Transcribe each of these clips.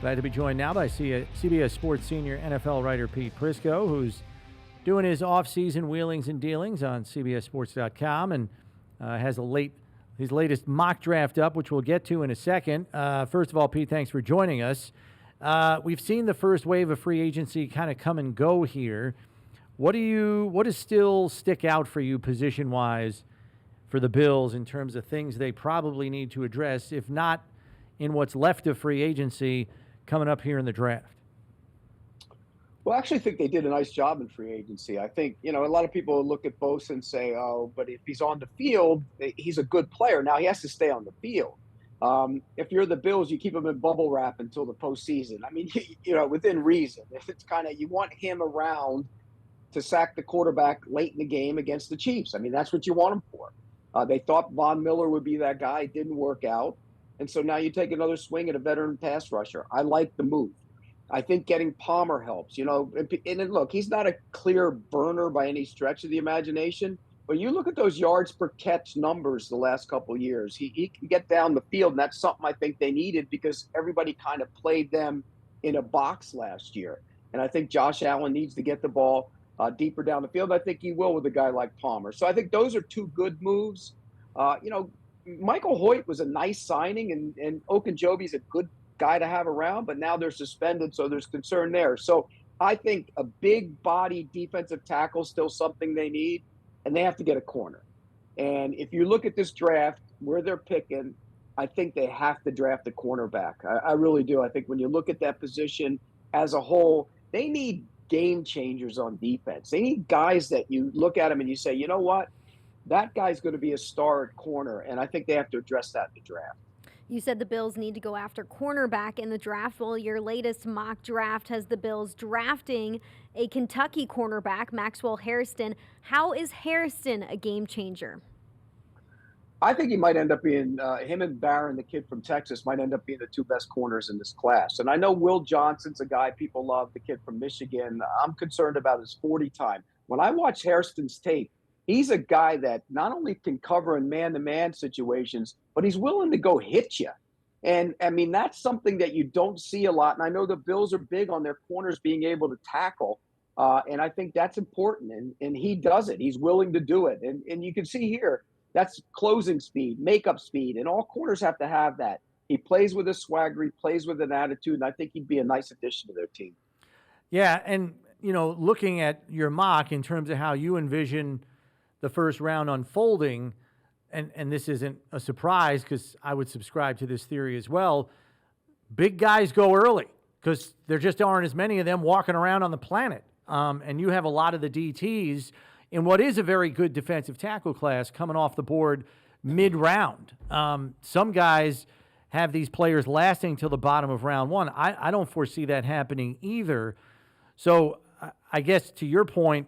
Glad to be joined now by CBS Sports senior NFL writer Pete Prisco, who's doing his off-season wheelings and dealings on CBSSports.com and has his latest mock draft up, which we'll get to in a second. First of all, Pete, thanks for joining us. We've seen the first wave of free agency kind of come and go here. What does still stick out for you position-wise for the Bills in terms of things they probably need to address, if not in what's left of free agency coming up here in the draft? Well, I actually think they did a nice job in free agency. I think, a lot of people look at Bosa and say, oh, but if he's on the field, he's a good player. Now he has to stay on the field. If you're the Bills, you keep him in bubble wrap until the postseason. I mean, within reason. If it's you want him around to sack the quarterback late in the game against the Chiefs. I mean, that's what you want him for. They thought Von Miller would be that guy. It didn't work out. And so now you take another swing at a veteran pass rusher. I like the move. I think getting Palmer helps, and look, he's not a clear burner by any stretch of the imagination, but you look at those yards per catch numbers the last couple of years, he can get down the field, and that's something I think they needed because everybody kind of played them in a box last year. And I think Josh Allen needs to get the ball deeper down the field. I think he will with a guy like Palmer. So I think those are two good moves. Michael Hoyt was a nice signing, and Okunjobi's a good guy to have around, but now they're suspended, so there's concern there. So I think a big body defensive tackle is still something they need, and they have to get a corner. And if you look at this draft, where they're picking, I think they have to draft a cornerback. I really do. I think when you look at that position as a whole, they need game changers on defense. They need guys that you look at them and you say, you know what? That guy's going to be a star at corner, and I think they have to address that in the draft. You said the Bills need to go after cornerback in the draft. Well, your latest mock draft has the Bills drafting a Kentucky cornerback, Maxwell Hairston. How is Hairston a game changer? I think he might end up being him and Barron, the kid from Texas, might end up being the two best corners in this class. And I know Will Johnson's a guy people love, the kid from Michigan. I'm concerned about his 40 time. When I watch Hairston's tape, he's a guy that not only can cover in man-to-man situations, but he's willing to go hit you. And, I mean, that's something that you don't see a lot. And I know the Bills are big on their corners being able to tackle, and I think that's important. And he does it. He's willing to do it. And you can see here, that's closing speed, makeup speed, and all corners have to have that. He plays with a swagger. He plays with an attitude, and I think he'd be a nice addition to their team. Yeah, and, looking at your mock in terms of how you envision the first round unfolding, and this isn't a surprise because I would subscribe to this theory as well, big guys go early because there just aren't as many of them walking around on the planet. And you have a lot of the DTs in what is a very good defensive tackle class coming off the board mid-round. Some guys have these players lasting till the bottom of round one. I don't foresee that happening either. So I guess to your point,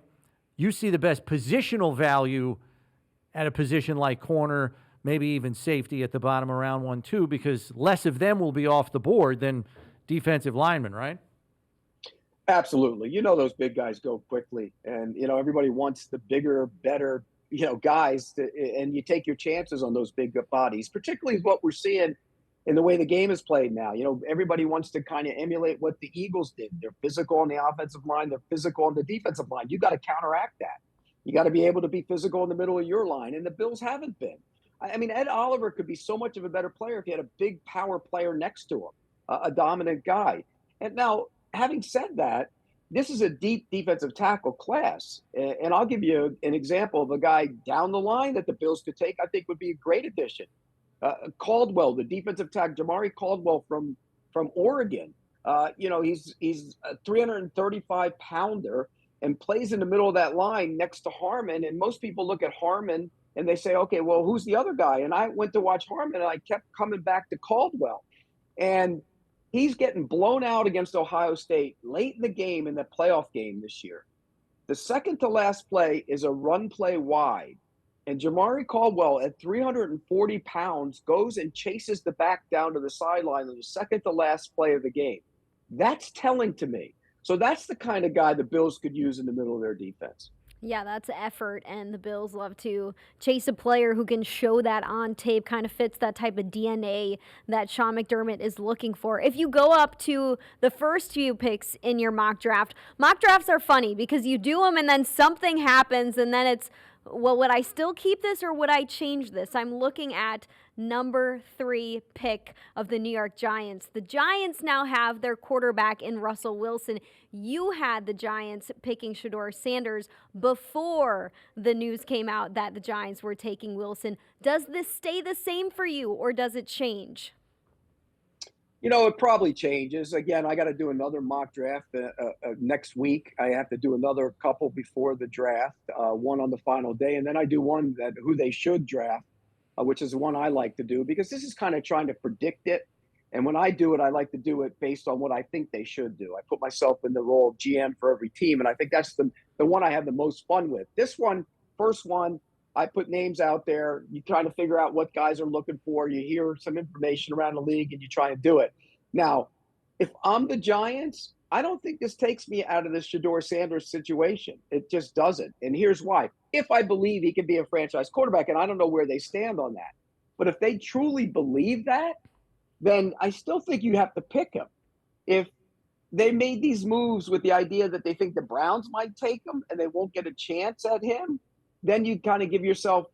you see the best positional value at a position like corner, maybe even safety at the bottom of round 1, too, because less of them will be off the board than defensive linemen, right? Absolutely. Those big guys go quickly, and, everybody wants the bigger, better, guys, and you take your chances on those big bodies, particularly what we're seeing in the way the game is played now. Everybody wants to kind of emulate what the Eagles did. They're physical on the offensive line. They're physical on the defensive line. You got to counteract that. You got to be able to be physical in the middle of your line, and the Bills haven't been. I mean, Ed Oliver could be so much of a better player if he had a big power player next to him, a dominant guy. And now, having said that, this is a deep defensive tackle class. And I'll give you an example of a guy down the line that the Bills could take, I think would be a great addition. Caldwell, the defensive tackle, Jamari Caldwell from Oregon. He's a 335-pounder and plays in the middle of that line next to Harmon. And most people look at Harmon and they say, okay, well, who's the other guy? And I went to watch Harmon, and I kept coming back to Caldwell. And he's getting blown out against Ohio State late in the game, in the playoff game this year. The second to last play is a run play wide. And Jamari Caldwell, at 340 pounds, goes and chases the back down to the sideline on the second to last play of the game. That's telling to me. So that's the kind of guy the Bills could use in the middle of their defense. Yeah, that's effort, and the Bills love to chase a player who can show that on tape, kind of fits that type of DNA that Sean McDermott is looking for. If you go up to the first few picks in your mock drafts are funny because you do them and then something happens, and then it's, well, would I still keep this or would I change this? I'm looking at number 3 pick of the New York Giants. The Giants now have their quarterback in Russell Wilson. You had the Giants picking Shedeur Sanders before the news came out that the Giants were taking Wilson. Does this stay the same for you or does it change? It probably changes. Again, I got to do another mock draft next week. I have to do another couple before the draft, one on the final day, and then I do one that who they should draft, which is the one I like to do because this is kind of trying to predict it. And when I do it, I like to do it based on what I think they should do. I put myself in the role of GM for every team, and I think that's the one I have the most fun with. This one, first one, I put names out there. You try to figure out what guys are looking for. You hear some information around the league, and you try and do it. Now, if I'm the Giants, I don't think this takes me out of the Shedeur Sanders situation. It just doesn't. And here's why. If I believe he can be a franchise quarterback, and I don't know where they stand on that, but if they truly believe that, then I still think you have to pick him. If they made these moves with the idea that they think the Browns might take him and they won't get a chance at him, then you kind of give yourself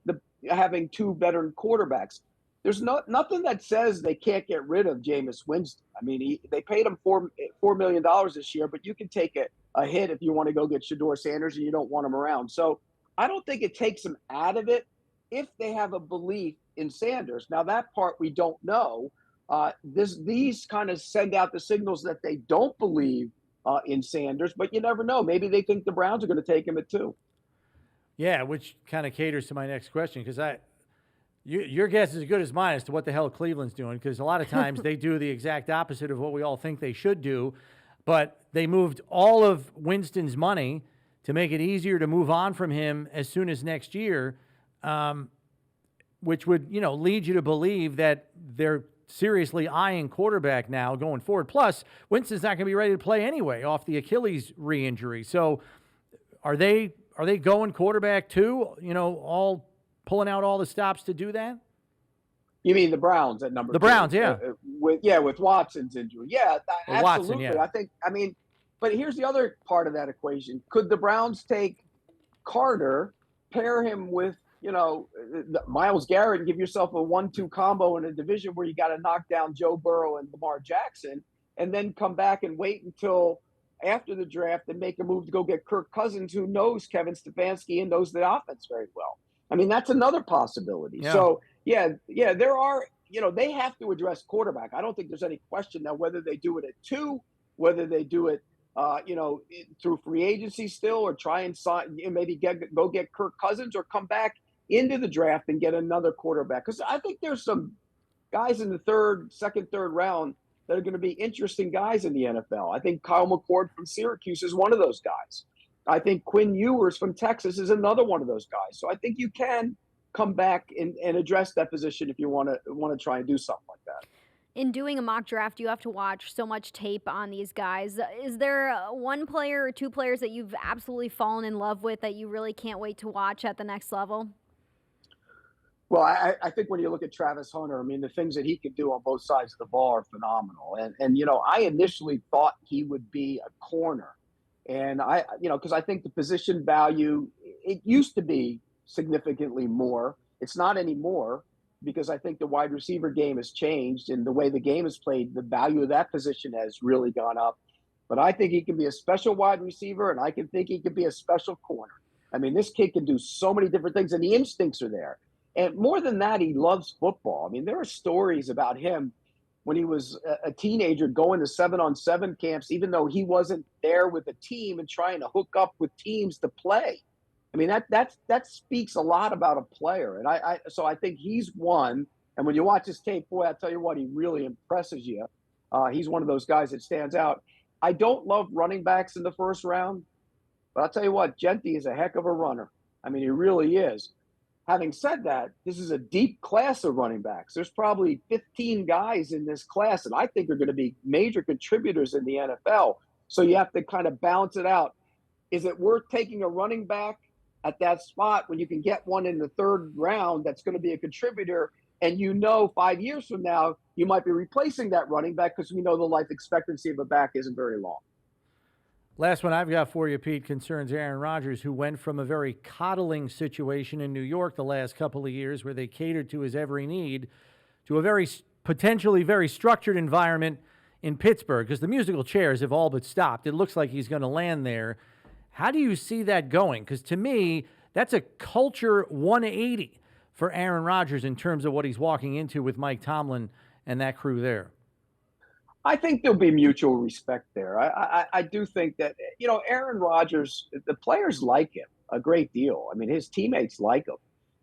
having 2 veteran quarterbacks. There's nothing that says they can't get rid of Jameis Winston. I mean, they paid him $4 million this year, but you can take a hit if you want to go get Shedeur Sanders and you don't want him around. So I don't think it takes them out of it if they have a belief in Sanders. Now, that part we don't know. These kind of send out the signals that they don't believe in Sanders, but you never know. Maybe they think the Browns are going to take him at 2. Yeah, which kind of caters to my next question because your guess is as good as mine as to what the hell Cleveland's doing because a lot of times they do the exact opposite of what we all think they should do, but they moved all of Winston's money to make it easier to move on from him as soon as next year, which would lead you to believe that they're seriously eyeing quarterback now going forward. Plus, Winston's not going to be ready to play anyway off the Achilles re-injury. So are they going quarterback too, all pulling out all the stops to do that? You mean the Browns at number 2? The Browns, yeah. With Watson's injury. Yeah, absolutely. Watson, yeah. But here's the other part of that equation. Could the Browns take Carter, pair him with Myles Garrett, and give yourself a 1-2 combo in a division where you got to knock down Joe Burrow and Lamar Jackson, and then come back and wait until after the draft and make a move to go get Kirk Cousins, who knows Kevin Stefanski and knows the offense very well. I mean, that's another possibility. Yeah. So, yeah, there are, they have to address quarterback. I don't think there's any question now whether they do it at 2, whether they do it, through free agency still, or try and sign, maybe go get Kirk Cousins, or come back into the draft and get another quarterback. Because I think there's some guys in the second, third round that are going to be interesting guys in the NFL. I think Kyle McCord from Syracuse is one of those guys. I think Quinn Ewers from Texas is another one of those guys. So I think you can come back and address that position if you want to try and do something like that. In doing a mock draft, you have to watch so much tape on these guys. Is there one player or 2 players that you've absolutely fallen in love with that you really can't wait to watch at the next level? Well, I think when you look at Travis Hunter, I mean, the things that he can do on both sides of the ball are phenomenal. And I initially thought he would be a corner. And because I think the position value, it used to be significantly more. It's not anymore because I think the wide receiver game has changed, and the way the game is played, the value of that position has really gone up. But I think he can be a special wide receiver, and I think he can be a special corner. I mean, this kid can do so many different things, and the instincts are there. And more than that, he loves football. I mean, there are stories about him when he was a teenager going to 7-on-7 camps, even though he wasn't there with a team, and trying to hook up with teams to play. I mean, that speaks a lot about a player. And so I think he's one. And when you watch his tape, boy, I tell you what, he really impresses you. He's one of those guys that stands out. I don't love running backs in the first round, but I'll tell you what, Genti is a heck of a runner. I mean, he really is. Having said that, this is a deep class of running backs. There's probably 15 guys in this class that I think are going to be major contributors in the NFL. So you have to kind of balance it out. Is it worth taking a running back at that spot when you can get one in the third round that's going to be a contributor. And 5 years from now, you might be replacing that running back because we know the life expectancy of a back isn't very long. Last one I've got for you, Pete, concerns Aaron Rodgers, who went from a very coddling situation in New York the last couple of years where they catered to his every need to a very potentially very structured environment in Pittsburgh because the musical chairs have all but stopped. It looks like he's going to land there. How do you see that going? Because to me, that's a culture 180 for Aaron Rodgers in terms of what he's walking into with Mike Tomlin and that crew there. I think there'll be mutual respect there. I do think that, Aaron Rodgers, the players like him a great deal. I mean, his teammates like him.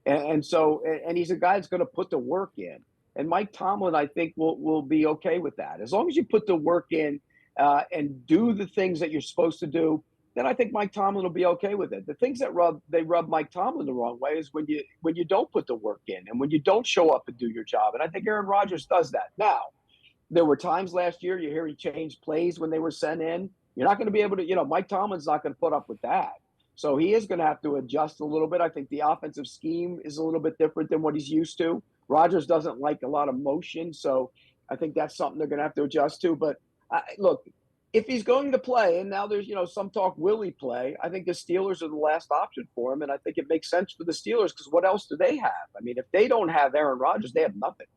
And he's a guy that's going to put the work in. And Mike Tomlin, I think, will be okay with that. As long as you put the work in and do the things that you're supposed to do, then I think Mike Tomlin will be okay with it. The things that rub Mike Tomlin the wrong way is when you don't put the work in and when you don't show up and do your job. And I think Aaron Rodgers does that. Now, there were times last year you hear he changed plays when they were sent in. You're not going to be able to, Mike Tomlin's not going to put up with that. So he is going to have to adjust a little bit. I think the offensive scheme is a little bit different than what he's used to. Rodgers doesn't like a lot of motion, so I think that's something they're going to have to adjust to. But look, if he's going to play, and now there's some talk, will he play? I think the Steelers are the last option for him, and I think it makes sense for the Steelers because what else do they have? I mean, if they don't have Aaron Rodgers, they have nothing.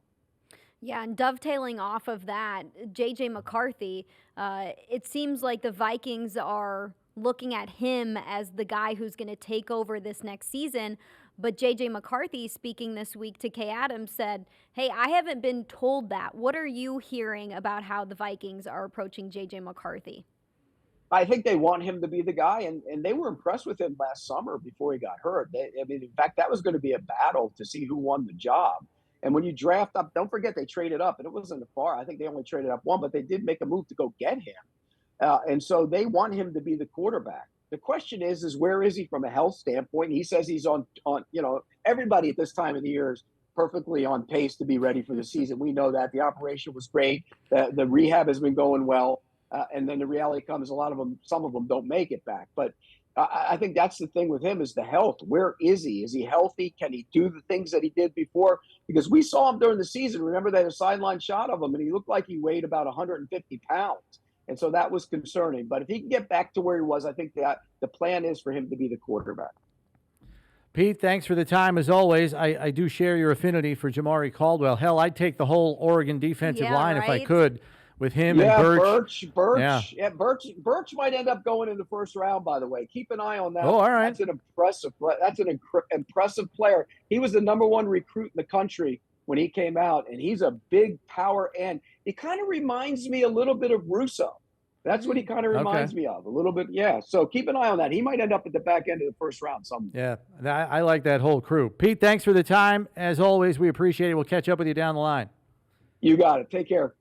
Yeah, and dovetailing off of that, J.J. McCarthy, it seems like the Vikings are looking at him as the guy who's going to take over this next season. But J.J. McCarthy, speaking this week to Kay Adams, said, hey, I haven't been told that. What are you hearing about how the Vikings are approaching J.J. McCarthy? I think they want him to be the guy, and they were impressed with him last summer before he got hurt. In fact, that was going to be a battle to see who won the job. And when you draft up, don't forget they traded up, and it wasn't far. I think they only traded up one, but they did make a move to go get him. And so they want him to be the quarterback. The question is where is he from a health standpoint? He says he's on, everybody at this time of the year is perfectly on pace to be ready for the season. We know that the operation was great. The rehab has been going well. And then the reality comes, some of them don't make it back. But I think that's the thing with him is the health. Where is he? Is he healthy? Can he do the things that he did before? Because we saw him during the season. Remember, they had a sideline shot of him, and he looked like he weighed about 150 pounds. And so that was concerning. But if he can get back to where he was, I think that the plan is for him to be the quarterback. Pete, thanks for the time as always. I do share your affinity for Jamari Caldwell. Hell, I'd take the whole Oregon defensive line if I could with him and Birch. Birch might end up going in the first round, by the way. Keep an eye on that. Oh, all right. That's an impressive player. He was the number one recruit in the country when he came out, and he's a big power end. He kind of reminds me a little bit of Russo. That's what he kind of reminds me of, a little bit. Yeah, so keep an eye on that. He might end up at the back end of the first round somewhere. Yeah, I like that whole crew. Pete, thanks for the time. As always, we appreciate it. We'll catch up with you down the line. You got it. Take care.